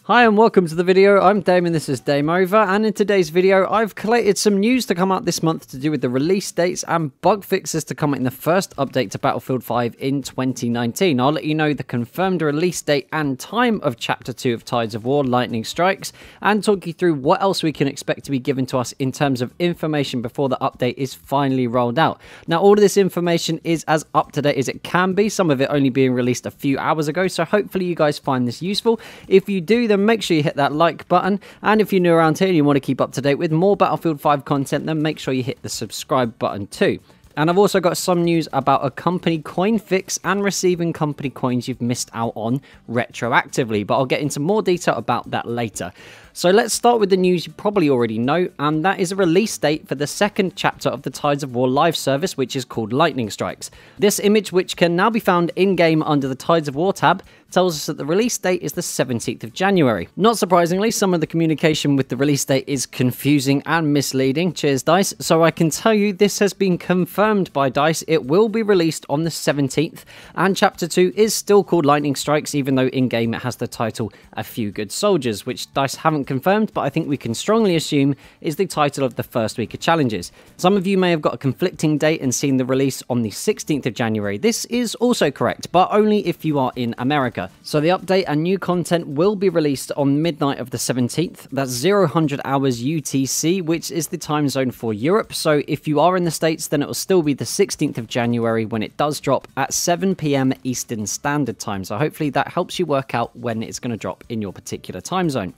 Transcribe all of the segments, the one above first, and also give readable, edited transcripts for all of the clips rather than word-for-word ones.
Hi and welcome to the video. I'm Damon, this is Dame Over, and in today's video I've collated some news to come out this month to do with the release dates and bug fixes to come in the first update to Battlefield 5 in 2019. I'll let you know the confirmed release date and time of Chapter 2 of Tides of War Lightning Strikes, and talk you through what else we can expect to be given to us in terms of information before the update is finally rolled out. Now all of this information is as up to date as it can be, some of it only being released a few hours ago, so hopefully you guys find this useful. If you do, then make sure you hit that like button, and if you're new around here and you want to keep up to date with more Battlefield 5 content, then make sure you hit the subscribe button too. And I've also got some news about a company coin fix and receiving company coins you've missed out on retroactively, but I'll get into more detail about that later. So let's start with the news you probably already know, and that is a release date for the second chapter of the Tides of War live service, which is called Lightning Strikes. This image, which can now be found in-game under the Tides of War tab, tells us that the release date is the 17th of January. Not surprisingly, some of the communication with the release date is confusing and misleading. Cheers, DICE. So I can tell you this has been confirmed by DICE. It will be released on the 17th, and Chapter 2 is still called Lightning Strikes, even though in-game it has the title A Few Good Soldiers, which DICE haven't confirmed, but I think we can strongly assume is the title of the first week of challenges. Some of you may have got a conflicting date and seen the release on the 16th of January. This is also correct, but only if you are in America. So the update and new content will be released on midnight of the 17th. That's 0000 hours UTC, which is the time zone for Europe. So if you are in the States, then it will still be the 16th of January when it does drop at 7 PM Eastern Standard Time. So hopefully that helps you work out when it's going to drop in your particular time zone.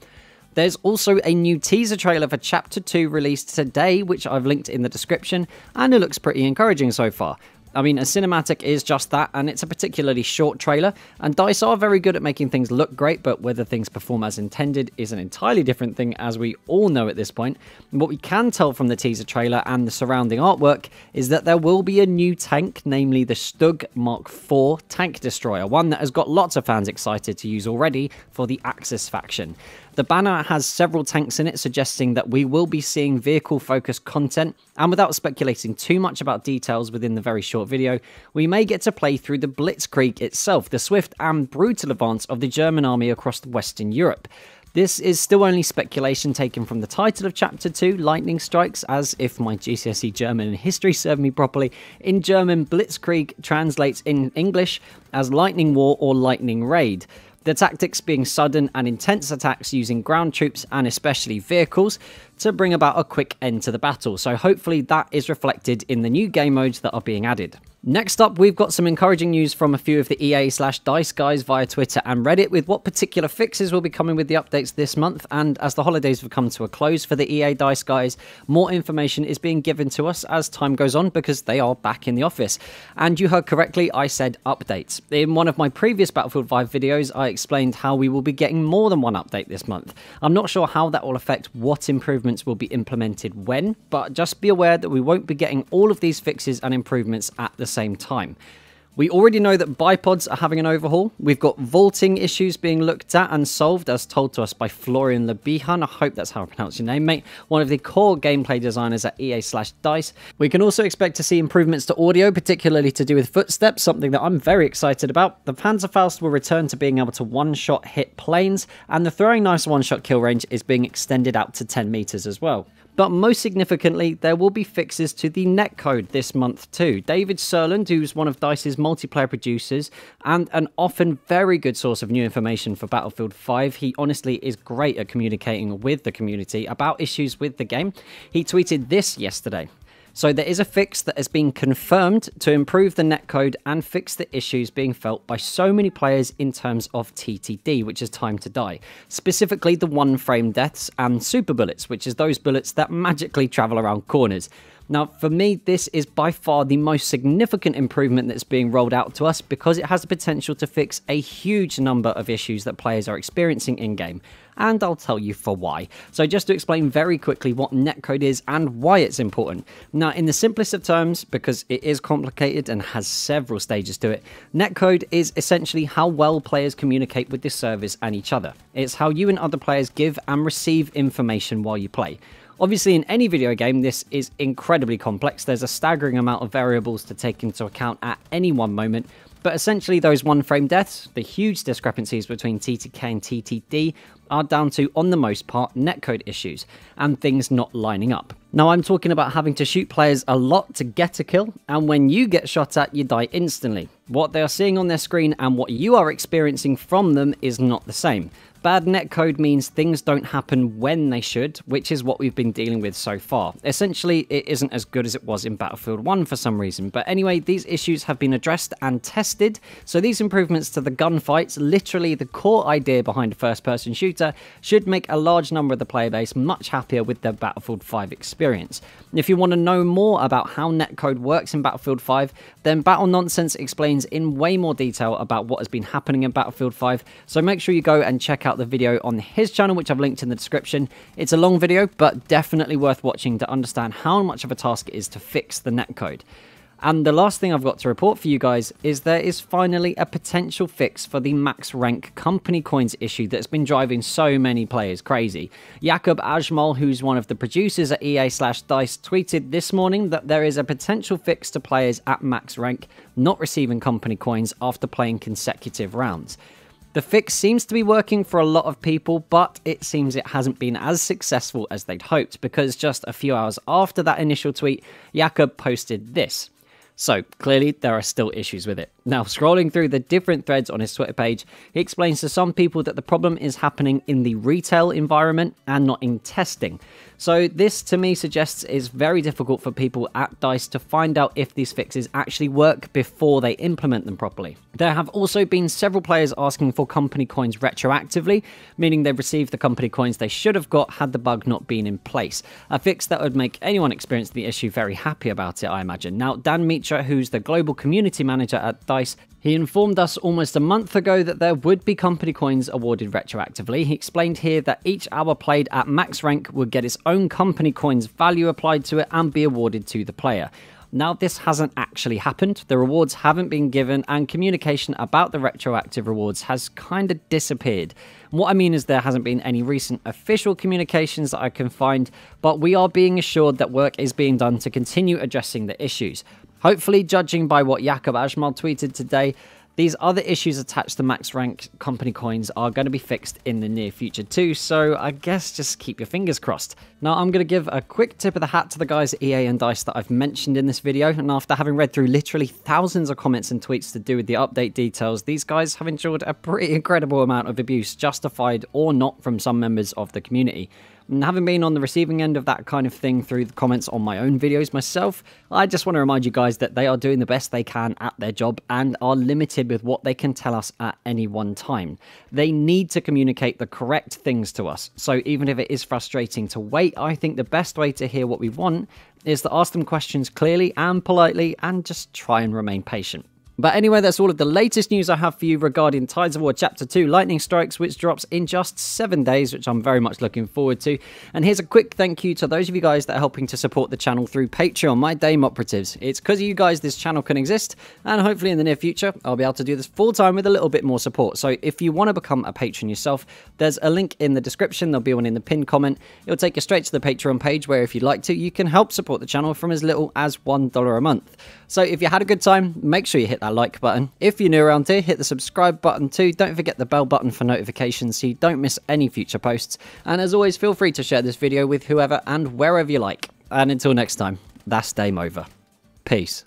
There's also a new teaser trailer for Chapter 2 released today, which I've linked in the description, and it looks pretty encouraging so far. I mean, a cinematic is just that, and it's a particularly short trailer, and DICE are very good at making things look great, but whether things perform as intended is an entirely different thing, as we all know at this point. And what we can tell from the teaser trailer and the surrounding artwork is that there will be a new tank, namely the Stug Mark IV tank destroyer, one that has got lots of fans excited to use already for the Axis faction. The banner has several tanks in it, suggesting that we will be seeing vehicle-focused content, and without speculating too much about details within the very short video, we may get to play through the Blitzkrieg itself, the swift and brutal advance of the German army across Western Europe. This is still only speculation taken from the title of Chapter 2, Lightning Strikes, as if my GCSE German and history served me properly. In German, Blitzkrieg translates in English as Lightning War or Lightning Raid. The tactics being sudden and intense attacks using ground troops and especially vehicles to bring about a quick end to the battle, so hopefully that is reflected in the new game modes that are being added. Next up, we've got some encouraging news from a few of the EA/DICE guys via Twitter and Reddit with what particular fixes will be coming with the updates this month, and as the holidays have come to a close for the EA/DICE guys, more information is being given to us as time goes on because they are back in the office. And you heard correctly, I said updates. In one of my previous Battlefield 5 videos, I explained how we will be getting more than one update this month. I'm not sure how that will affect what improvements will be implemented when, but just be aware that we won't be getting all of these fixes and improvements at the same time. We already know that bipods are having an overhaul. We've got vaulting issues being looked at and solved, as told to us by Florian Lebihan. I hope that's how I pronounce your name, mate. One of the core gameplay designers at EA/DICE. We can also expect to see improvements to audio, particularly to do with footsteps, something that I'm very excited about. The Panzerfaust will return to being able to one-shot hit planes, and the throwing knife's one-shot kill range is being extended out to 10 meters as well. But most significantly, there will be fixes to the netcode this month too. David Serland, who's one of DICE's multiplayer producers and an often very good source of new information for Battlefield 5, he honestly is great at communicating with the community about issues with the game. He tweeted this yesterday. So there is a fix that has been confirmed to improve the netcode and fix the issues being felt by so many players in terms of TTD, which is time to die. Specifically the one-frame deaths and super bullets, which is those bullets that magically travel around corners. Now, for me, this is by far the most significant improvement that's being rolled out to us because it has the potential to fix a huge number of issues that players are experiencing in-game. And I'll tell you for why. So just to explain very quickly what netcode is and why it's important. Now, in the simplest of terms, because it is complicated and has several stages to it, netcode is essentially how well players communicate with the service and each other. It's how you and other players give and receive information while you play. Obviously, in any video game, this is incredibly complex. There's a staggering amount of variables to take into account at any one moment, But essentially those one frame deaths, the huge discrepancies between TTK and TTD, are down to, on the most part, netcode issues and things not lining up. Now I'm talking about having to shoot players a lot to get a kill, and when you get shot at, you die instantly. What they are seeing on their screen and what you are experiencing from them is not the same. Bad netcode means things don't happen when they should, which is what we've been dealing with so far. Essentially, it isn't as good as it was in Battlefield 1 for some reason, but anyway, these issues have been addressed and tested, so these improvements to the gunfights, literally the core idea behind a first-person shooter, should make a large number of the player base much happier with their Battlefield 5 experience. If you want to know more about how netcode works in Battlefield 5, then Battle Nonsense explains in way more detail about what has been happening in Battlefield 5, so make sure you go and check out the video on his channel, which I've linked in the description. It's a long video, but definitely worth watching to understand how much of a task it is to fix the netcode. And the last thing I've got to report for you guys is there is finally a potential fix for the max rank company coins issue that's been driving so many players crazy. Jakub Ajmal, who's one of the producers at EA/DICE, tweeted this morning that there is a potential fix to players at max rank not receiving company coins after playing consecutive rounds. The fix seems to be working for a lot of people, but it seems it hasn't been as successful as they'd hoped, because just a few hours after that initial tweet, Jakub posted this. So, clearly, there are still issues with it. Now, scrolling through the different threads on his Twitter page, he explains to some people that the problem is happening in the retail environment and not in testing. So this, to me, suggests it's very difficult for people at DICE to find out if these fixes actually work before they implement them properly. There have also been several players asking for company coins retroactively, meaning they've received the company coins they should have got had the bug not been in place. A fix that would make anyone experiencing the issue very happy about it, I imagine. Now, Dan Mitra, who's the global community manager at DICE, he informed us almost a month ago that there would be company coins awarded retroactively. He explained here that each hour played at max rank would get its own company coins value applied to it and be awarded to the player. Now, this hasn't actually happened. The rewards haven't been given, and communication about the retroactive rewards has kind of disappeared. What I mean is there hasn't been any recent official communications that I can find, but we are being assured that work is being done to continue addressing the issues. Hopefully, judging by what Jakub Ajmal tweeted today, these other issues attached to max rank company coins are going to be fixed in the near future too, so I guess just keep your fingers crossed. Now, I'm going to give a quick tip of the hat to the guys at EA and DICE that I've mentioned in this video, and after having read through literally thousands of comments and tweets to do with the update details, these guys have endured a pretty incredible amount of abuse, justified or not, from some members of the community. And having been on the receiving end of that kind of thing through the comments on my own videos myself, I just want to remind you guys that they are doing the best they can at their job and are limited with what they can tell us at any one time. They need to communicate the correct things to us, so even if it is frustrating to wait, I think the best way to hear what we want is to ask them questions clearly and politely and just try and remain patient. But anyway, that's all of the latest news I have for you regarding Tides of War Chapter 2 Lightning Strikes, which drops in just 7 days, which I'm very much looking forward to. And here's a quick thank you to those of you guys that are helping to support the channel through Patreon, my Dame Operatives. It's because of you guys this channel can exist, and hopefully in the near future, I'll be able to do this full time with a little bit more support. So if you want to become a patron yourself, there's a link in the description, there'll be one in the pinned comment. It'll take you straight to the Patreon page where, if you'd like to, you can help support the channel from as little as $1 a month. So if you had a good time, make sure you hit that like button. If you're new around here, hit the subscribe button too. Don't forget the bell button for notifications so you don't miss any future posts. And as always, feel free to share this video with whoever and wherever you like. And until next time, that's Dame over. Peace.